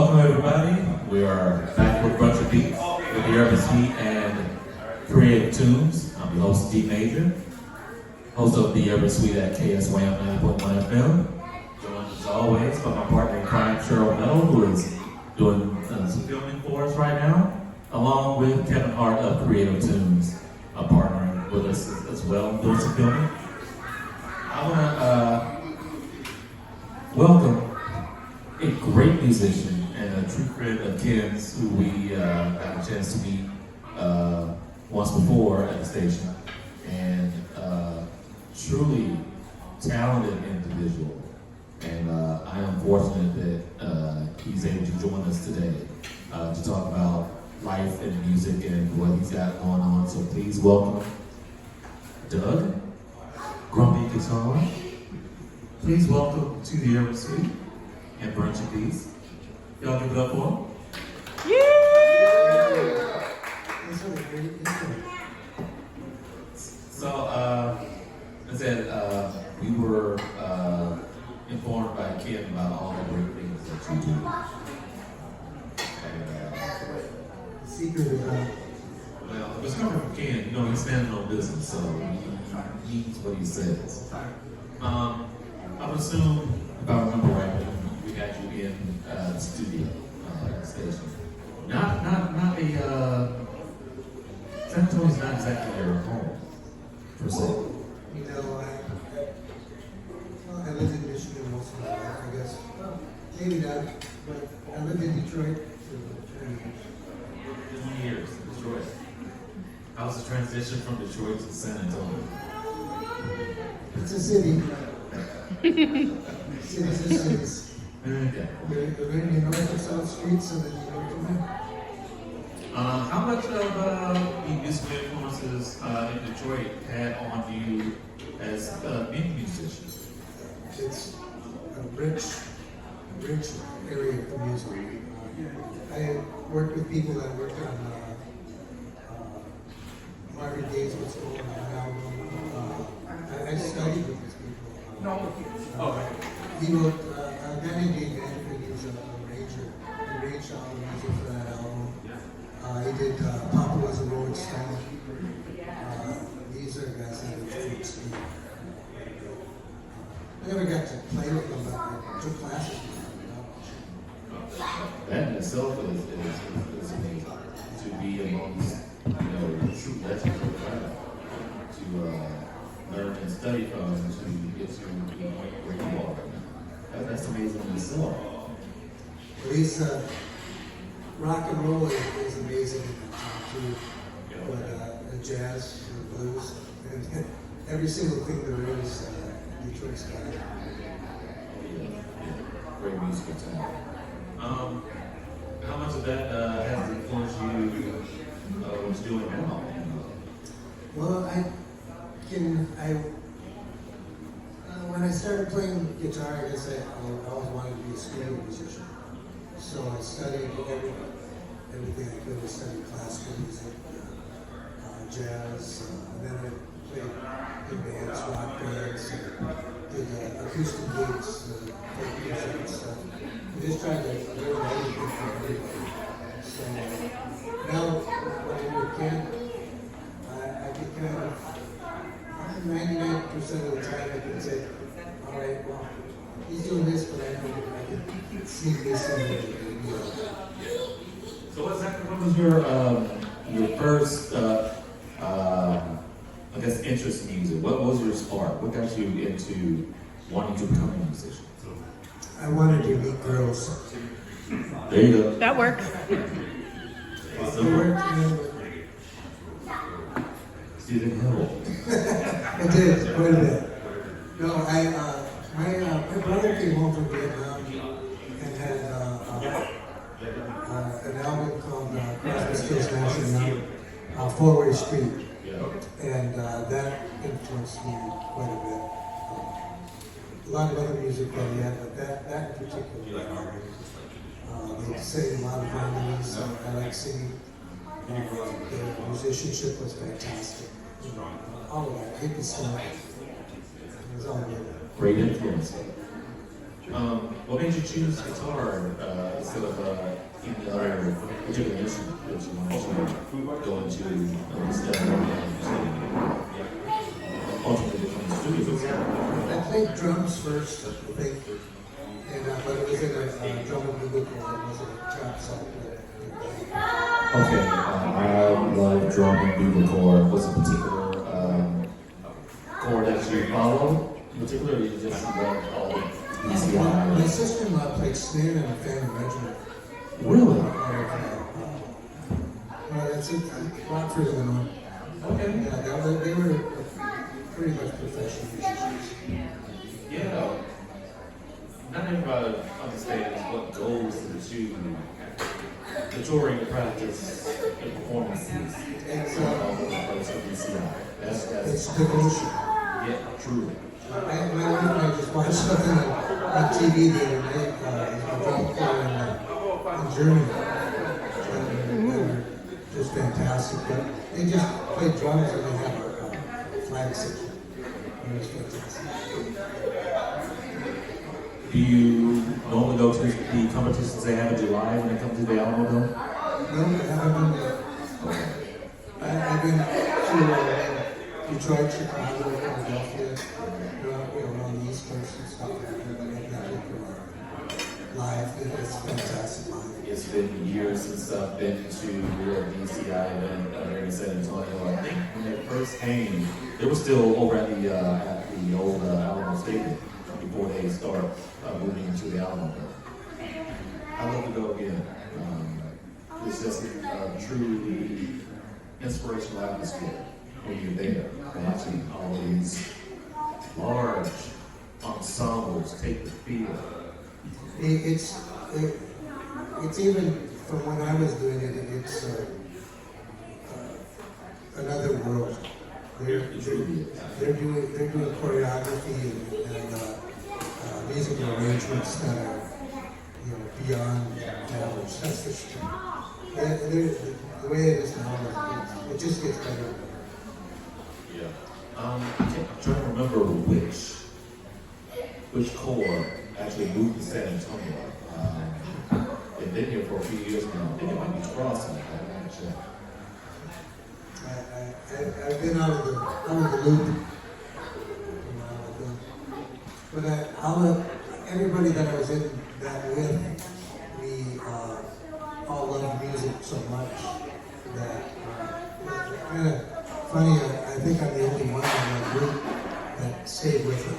Welcome everybody. We are back with Brunch Beats with the Urban Suite and Creative Tunes. I'm your host, D Major, host of the Urban Suite at KSWAM 9.1 FM. Joined as always by my partner in crime, Cheryl Meadow, who is doing some filming for us right now, along with Kevin Hart of Creative Tunes, partnering with us as well, doing some filming. I want to welcome a great musician and a true friend of Ken's, who we got a chance to meet once before at the station, and truly talented individual. And I am fortunate that he's able to join us today to talk about life and music and what he's got going on. So please welcome Doug Garceau. Please welcome to the Urban Suite and Brunch Beats. Y'all give it up for him. Yeah! So, I said, we were informed by Kim about all the great things that you do. And, Secret of God. well, it was coming from Ken. You know, he's standing on business, so he means what he says. I would assume, if I remember right, we got you in the studio station. Not a, San Antonio's not exactly your home, per se. You know, I lived in Michigan most of my life, I guess. Well, maybe not, but I lived in Detroit for 20 years. 20 years in Detroit. How was the transition from Detroit to San Antonio? It's a city. Cities are cities. Okay. You're in the north or south streets, so then you know from there. How much of the musical influences in Detroit had on you as a musician? It's a rich area of music. I worked with people that worked on Marvin Gaye's What's Going On album. I studied with these people. He wrote, a guy named Dave Vanderbilt, he was a arranger. He arranged all the music for that album. He did Papa Was a Rolling Stone. These are guys that have been speed. I never got to play with them, but I took classes with them. That in itself is amazing. To be amongst, true legends of the craft. To learn and study from, to get to the point where you are right now. That's amazing in itself. Well, he's, rock and roll is amazing too, but jazz and blues, and every single thing there is, Detroit's got it. Great musical talent. How much of that has influenced you what you're doing now? Well, when I started playing guitar, I guess I always wanted to be a studio musician. So I studied everything I could. I studied classical music, jazz, and then I played in bands, rock bands, and did acoustic gigs, folk music and stuff. I just tried to learn everything from everybody. So now, when I do a camp, I can kind of, 99% of the time I can say, all right, well, he's doing this, but I know I can sneak this in there. So what was your first, interest in music? What was your spark? What got you into wanting to become a musician? I wanted to meet girls. There you go. That works. So, see the help. I did, quite a bit. No, my brother came home from Vietnam and had an album called Crosby, Stills, Nash and Young, Four-Way Street. And that influenced me quite a bit. A lot of other music that he had, but that in particular. They sang a lot of harmonies. I like singing. The musicianship was fantastic. All of that, hippie stuff. It was all good. Great influence. What made you choose guitar instead of any other particular instrument that you want to go into instead of ultimately become a studio? I played drums first, I think, and but it was in a drum and bugle chord. It wasn't a trap song. Okay, I love drum and bugle chord. Was a particular chord that you follow in particular, or you just love all the My DCI? sister-in-law played snare in a family regiment. Really? That's it. Rockford, Illinois. Okay. Yeah, they were pretty much professional musicians. Yeah. Not everybody understands what goes into the touring, the practice, the performances. It's That's it's devotion. yeah, true. My wife and I just watched something on TV the other night. A drum player in Germany. And they were just fantastic. But they just played drums and they have a flag section. It was fantastic. Do you normally go to the competitions they have in July when it comes to the Alamo Dome? No, I haven't been there. I've been to Detroit, Chicago, Philadelphia, around the East Coast and stuff like that. But I've been live. It's fantastic live. It's been years since I've been to a DCI event here in San Antonio. I think when they first came, they were still over at the old Alamo Stadium before they start moving into the Alamo Dome. I'd love to go again. It's just a truly inspirational atmosphere when you're there, watching all these large ensembles take the field. It's even from when I was doing it. It's another world. They're doing choreography and musical arrangements that are beyond average. That's for sure. The way it is now, it just gets better. Yeah. I'm trying to remember which corps actually moved to San Antonio. They've been here for a few years now. I think it might be Crossing. I'm not sure. I've been out of the loop. But I'll let everybody that I was in that with, we all love music so much that kind of funny. I think I'm the only one in that group that stayed with it.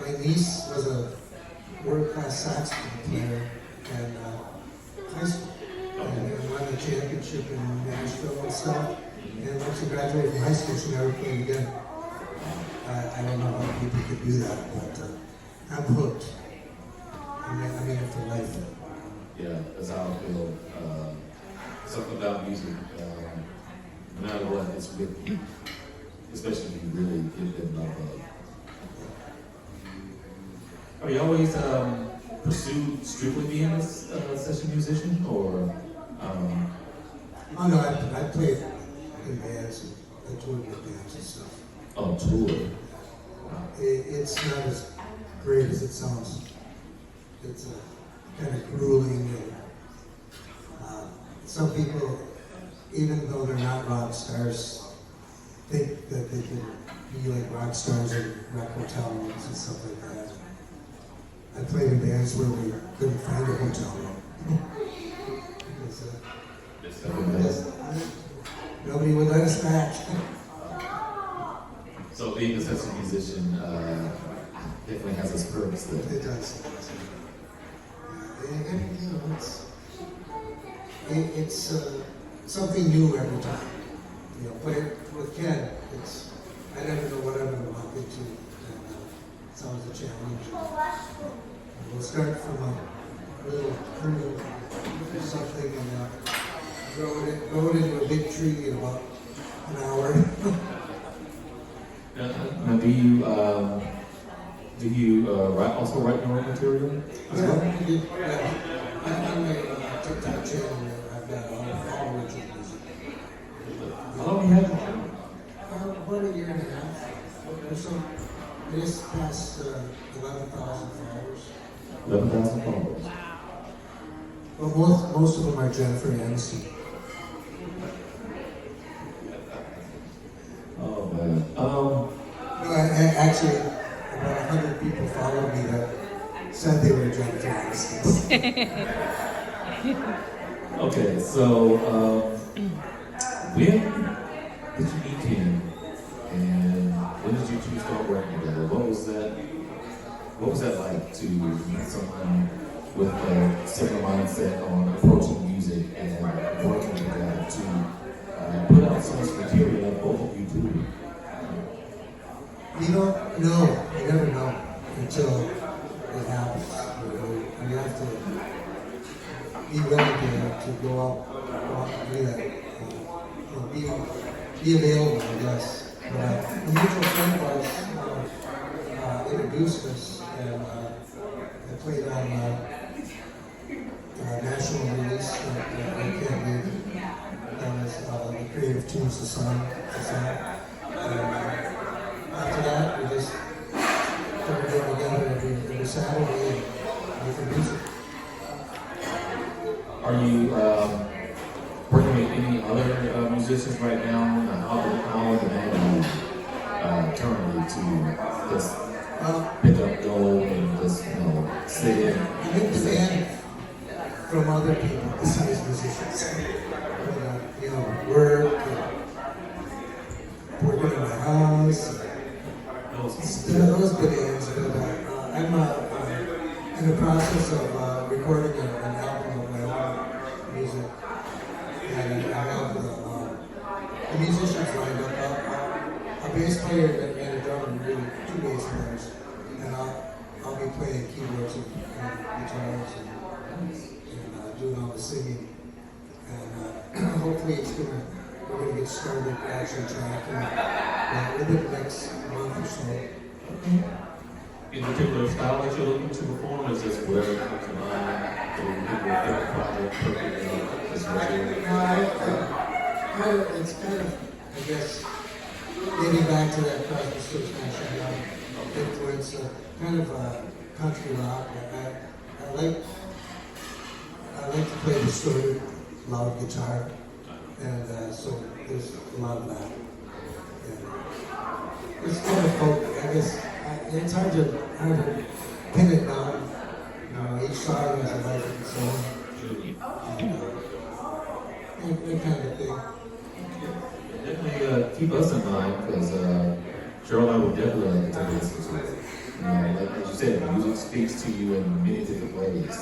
My niece was a world-class saxophone player in high school and won the championship in Nashville and stuff. And when she graduated from high school, she never played again. I don't know how people could do that, but I'm hooked. I mean it for life. Yeah, that's how I feel. Something about music, no matter what, it's with you. Especially if you really give them love. Are you always pursued strictly being a session musician, or? Oh no, I played in bands. I toured with bands and stuff. Oh, tour. It's not as great as it sounds. It's kind of grueling. And, some people, even though they're not rock stars, think that they can be like rock stars in rock hotel rooms and stuff like that. I played in bands where we couldn't find a hotel room. Because, nobody would let us back. So being a session musician definitely has its perks there. It does. And it's something new every time. But with Ken, I never know what I'm going to walk into. And, it's always a challenge. We'll start from a little kernel or something and grow it into a big tree in about an hour. Now, do you also write your own material? Yeah. On my TikTok channel, I've got all original music. How long have you had it? About a year and a half or so. I just passed 11,000 followers. 11,000 followers. Well, most of them are Jennifer Aniston. Oh man. No, actually, about 100 people followed me that said they were Jennifer Aniston. Okay, so when did you meet him, and when did you two start working together? What was that? What was that like to meet someone with a similar mindset on approaching music and working together to put out so much material like both of you do? You don't know, you never know until it happens. And you have to be willing to go out and do that. Be available, I guess. But a mutual friend of ours introduced us, and I played on national release that I can't read. That was the Creative Tunes Society. And after that, we just started getting together every Saturday and making music. Are you working with any other musicians right now? How demand are you currently to just pick up gold and just sit in? I'm in demand from other people besides musicians. Work, working in my house. Those demands, but I'm in the process of recording an album of my own music, and I have the musicians lined up. A bass player and a drummer, really two bass players, and I'll be playing keyboards and guitars and doing all the singing, and hopefully we're gonna get started actually tracking within the next month or so. In particular style that you're looking to perform, is just whatever comes to mind? Or you think you'll get a project perfectly as It's kind of, I guess, getting back to that Crosby, Stills, Nash influence, kind of country rock. I like to play distorted, loud guitar, and so there's a lot of that. Yeah. It's kind of folk, I guess. It's hard to pin it down. Each song has a life of its own. That kind of thing. Definitely keep us in mind, because Cheryl and I would definitely like to take a listen to it. Like as you said, music speaks to you in many different ways. So,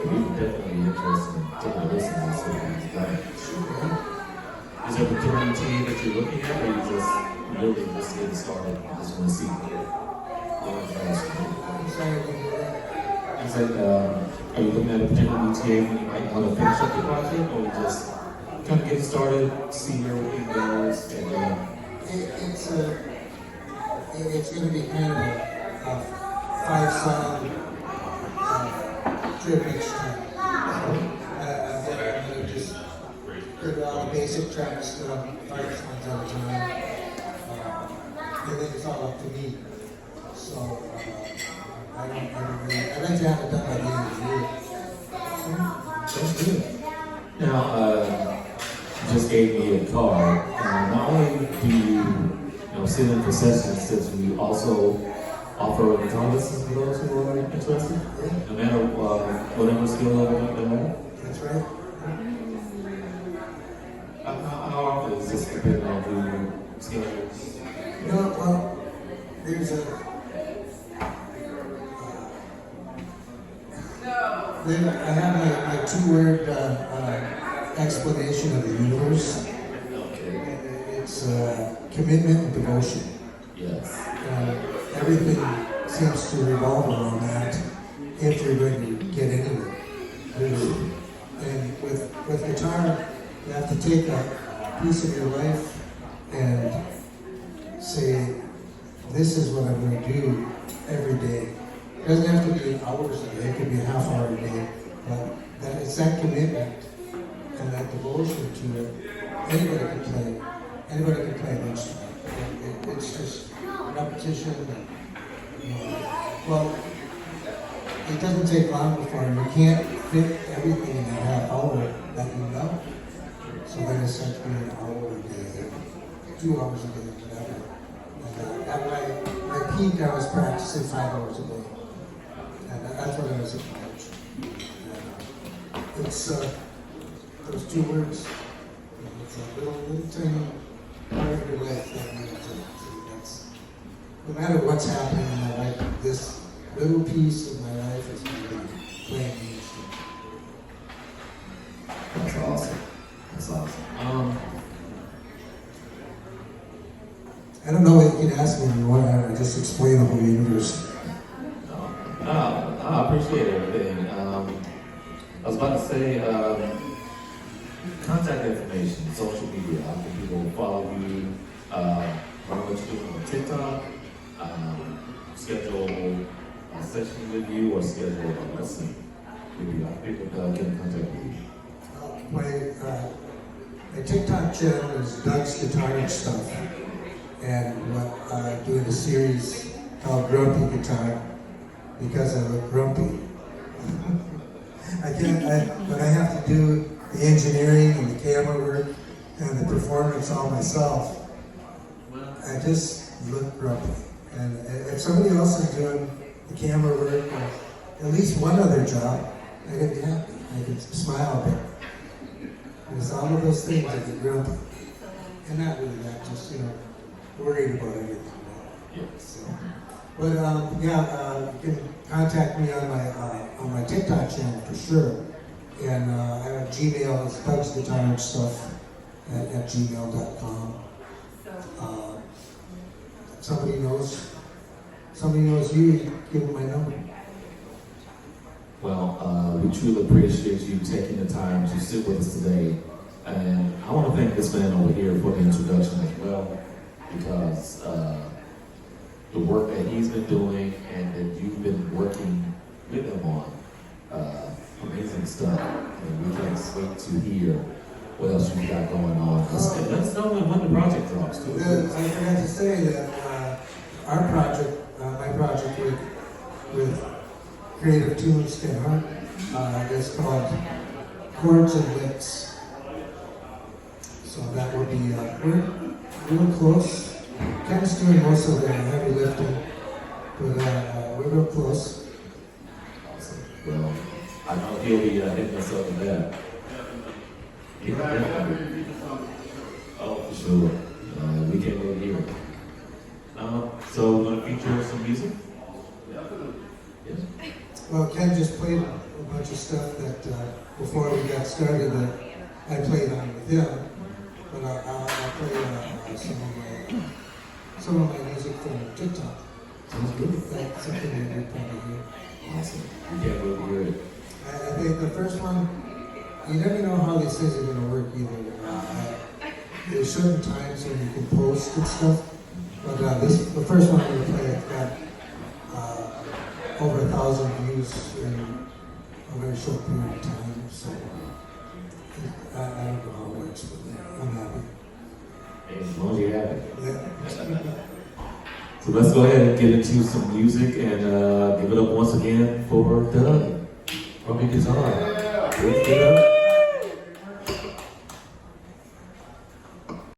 we're definitely interested in taking a listen to some of these guys. Is there a particular team that you're looking at, or you just really just getting started? I just want to see. It's like, are you looking at a particular ETA when you might want to finish up the project, or just kind of get started, see where everything goes, and then it's going to be kind of a 5-song trip each time. I'm going to just put all the basic tracks done 5 songs at a time, and then it's all up to me. So I'd like to have it done by the end of the year. that's good. Now, you just gave me a card, and not only do you sit in for sessions, since we also offer guitar lessons for those who are interested, no matter whatever skill level they have. That's right. How often is this depending on who schedules? Well, there's I have a 2-word explanation of the universe. It's commitment and devotion. Yes. Everything seems to revolve around that if you're going to get anywhere. And with guitar, you have to take a piece of your life and say, this is what I'm going to do every day. It doesn't have to be hours a day, it could be a half hour a day, but it's that commitment and that devotion to it. Anybody can play an instrument. It's just, repetition. Well, it doesn't take long before you can't fit everything in that half hour that you know. So then it starts being an hour a day, 2 hours a day, whatever. And at my peak, I was practicing 5 hours a day. And that's when I was in college. And, it's those 2 words. It's a little tiny part of your life that you have to. No matter what's happening in my life, this little piece of my life is going to be playing music. That's awesome. That's awesome. I don't know what you can ask me if you want to just explain the whole universe. I appreciate everything. I was about to say, contact information, social media. How can people follow you? What you doing on TikTok? Schedule a session with you or schedule a lesson with you. How people get in contact with you? My TikTok channel is Doug's Guitar and Stuff, and I'm doing a series called Grumpy Guitar because I look grumpy. When I have to do the engineering and the camera work and the performance all myself, I just look grumpy. And if somebody else is doing the camera work or at least one other job, I can be happy. I can smile a bit. Because all of those things I get grumpy. And not really that, just, worried about everything. Yeah. So, but you can contact me on my TikTok channel for sure. And I have Gmail, it's Doug's Guitar and Stuff at gmail.com. Somebody knows you, give them my number. Well, we truly appreciate you taking the time to sit with us today. And I want to thank this man over here for the introduction as well, because the work that he's been doing and that you've been working with him on, amazing stuff. And we can't wait to hear what else you've got going on. And let us know when the project drops, too. I forgot to say that our project, my project with Creative Tunes Ken Hart, is called Chords and Licks. So that will be, we're real close. Ken's doing most of the heavy lifting, but we're real close. Awesome. Well, I know he'll be hitting us up with that. Oh, for sure. We can't wait to hear it. So we're going to feature some music? Yes. Well, Ken just played a bunch of stuff that before we got started that I played on with him. But I'll play some of my music from TikTok. Sounds good. That's something that you'll probably hear. Awesome. We can't wait to hear it. I think the first one, you never know how these things are going to work either. There's certain times when you can post and stuff, but the first one I'm going to play got over 1,000 views in a very short period of time, so I don't know how it works, but I'm happy. As long as you have it. Yeah. So let's go ahead and get into some music and give it up once again for Doug. Rubbing guitar. Please give it up.